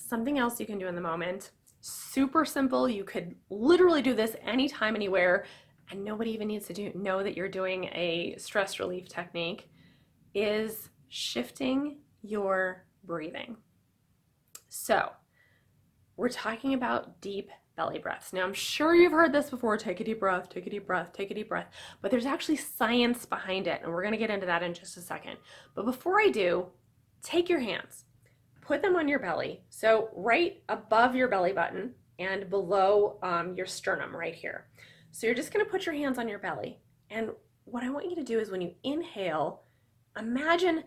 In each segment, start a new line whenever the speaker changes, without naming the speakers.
something else you can do in the moment. Super simple. You could literally do this anytime, anywhere, and nobody even needs to know that you're doing a stress relief technique, is shifting your breathing. So we're talking about deep belly breaths. Now, I'm sure you've heard this before. Take a deep breath, take a deep breath, take a deep breath. But there's actually science behind it, and we're going to get into that in just a second. But before I do, take your hands, put them on your belly. So right above your belly button and below your sternum right here. So you're just going to put your hands on your belly. And what I want you to do is when you inhale, imagine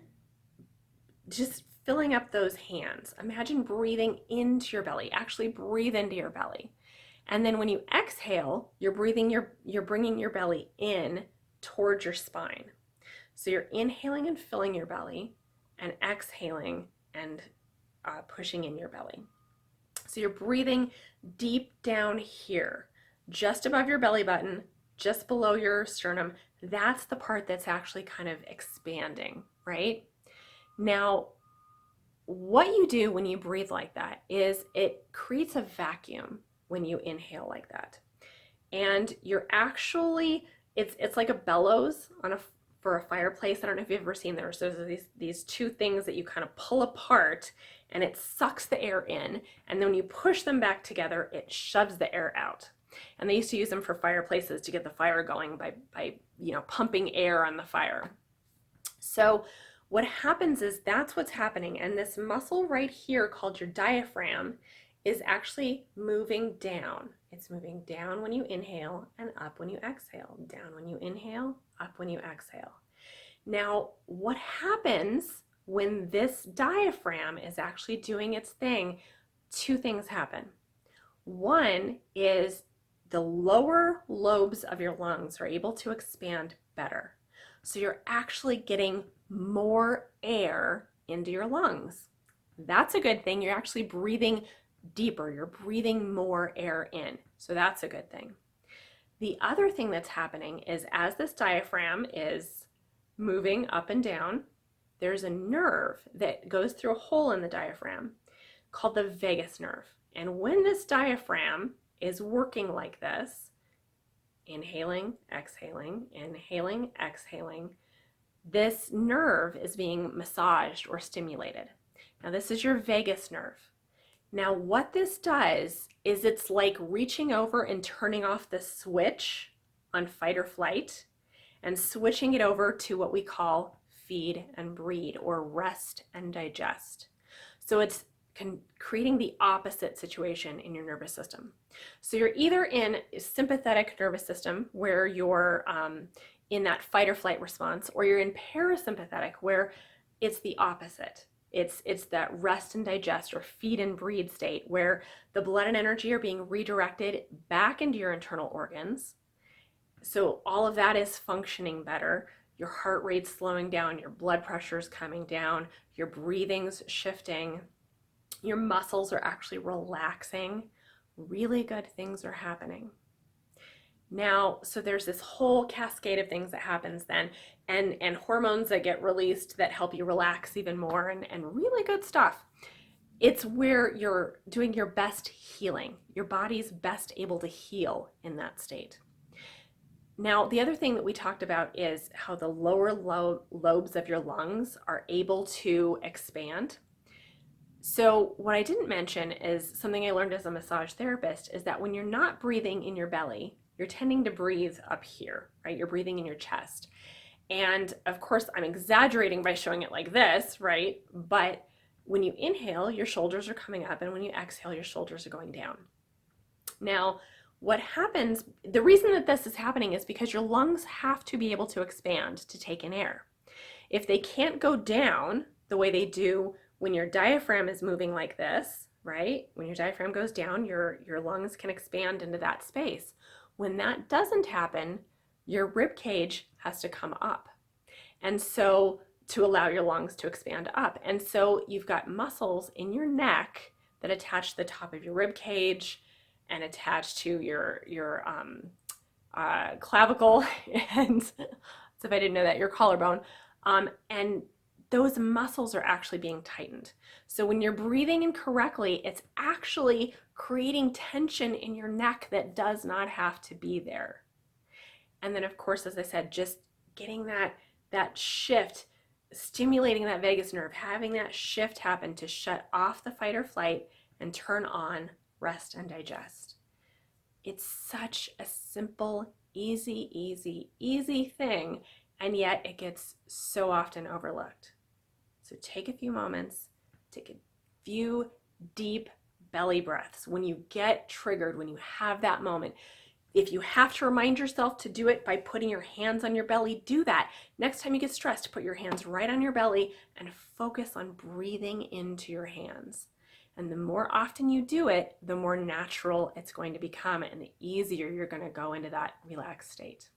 just filling up those hands. Imagine breathing into your belly. Actually breathe into your belly. And then when you exhale, you're bringing your belly in towards your spine. So you're inhaling and filling your belly, and exhaling and pushing in your belly. So you're breathing deep down here, just above your belly button, just below your sternum. That's the part that's actually kind of expanding, right? Now, what you do when you breathe like that is it creates a vacuum when you inhale like that. And you're actually, it's like a bellows for a fireplace. I don't know if you've ever seen there. So there's these two things that you kind of pull apart, and it sucks the air in. And then when you push them back together, it shoves the air out. And they used to use them for fireplaces to get the fire going by pumping air on the fire. So what happens is that's what's happening. And this muscle right here called your diaphragm is actually moving down. It's moving down when you inhale and up when you exhale. Down when you inhale, up when you exhale. Now, what happens when this diaphragm is actually doing its thing? Two things happen. One is the lower lobes of your lungs are able to expand better. So you're actually getting more air into your lungs. That's a good thing. You're actually breathing deeper. You're breathing more air in. So that's a good thing. The other thing that's happening is as this diaphragm is moving up and down, there's a nerve that goes through a hole in the diaphragm called the vagus nerve. And when this diaphragm is working like this, inhaling, exhaling, this nerve is being massaged or stimulated. Now, this is your vagus nerve. Now, what this does is it's like reaching over and turning off the switch on fight or flight and switching it over to what we call feed and breathe, or rest and digest. So it's creating the opposite situation in your nervous system. So you're either in a sympathetic nervous system where you're in that fight or flight response, or you're in parasympathetic where it's the opposite. It's that rest and digest or feed and breathe state where the blood and energy are being redirected back into your internal organs. So all of that is functioning better. Your heart rate's slowing down, your blood pressure's coming down, your breathing's shifting, your muscles are actually relaxing. Really good things are happening. Now, so there's this whole cascade of things that happens then, and hormones that get released that help you relax even more, and really good stuff. It's where you're doing your best healing. Your body's best able to heal in that state. Now, the other thing that we talked about is how the lower lobes of your lungs are able to expand. So what I didn't mention is something I learned as a massage therapist, is that when you're not breathing in your belly, you're tending to breathe up here, right? You're breathing in your chest. And of course, I'm exaggerating by showing it like this, right? But when you inhale, your shoulders are coming up, and when you exhale, your shoulders are going down. Now, what happens, the reason that this is happening is because your lungs have to be able to expand to take in air. If they can't go down the way they do when your diaphragm is moving like this, right? When your diaphragm goes down, your lungs can expand into that space. When that doesn't happen, your rib cage has to come up. And so to allow your lungs to expand up. And so you've got muscles in your neck that attach to the top of your rib cage and attach to your clavicle, and so if I didn't know that, your collarbone. And those muscles are actually being tightened. So when you're breathing incorrectly, it's actually creating tension in your neck that does not have to be there. And then of course, as I said, just getting that shift, stimulating that vagus nerve, having that shift happen to shut off the fight or flight and turn on rest and digest. It's such a simple, easy thing, and yet it gets so often overlooked. So take a few moments, take a few deep belly breaths. When you get triggered, when you have that moment, if you have to remind yourself to do it by putting your hands on your belly, do that. Next time you get stressed, put your hands right on your belly and focus on breathing into your hands. And the more often you do it, the more natural it's going to become and the easier you're going to go into that relaxed state.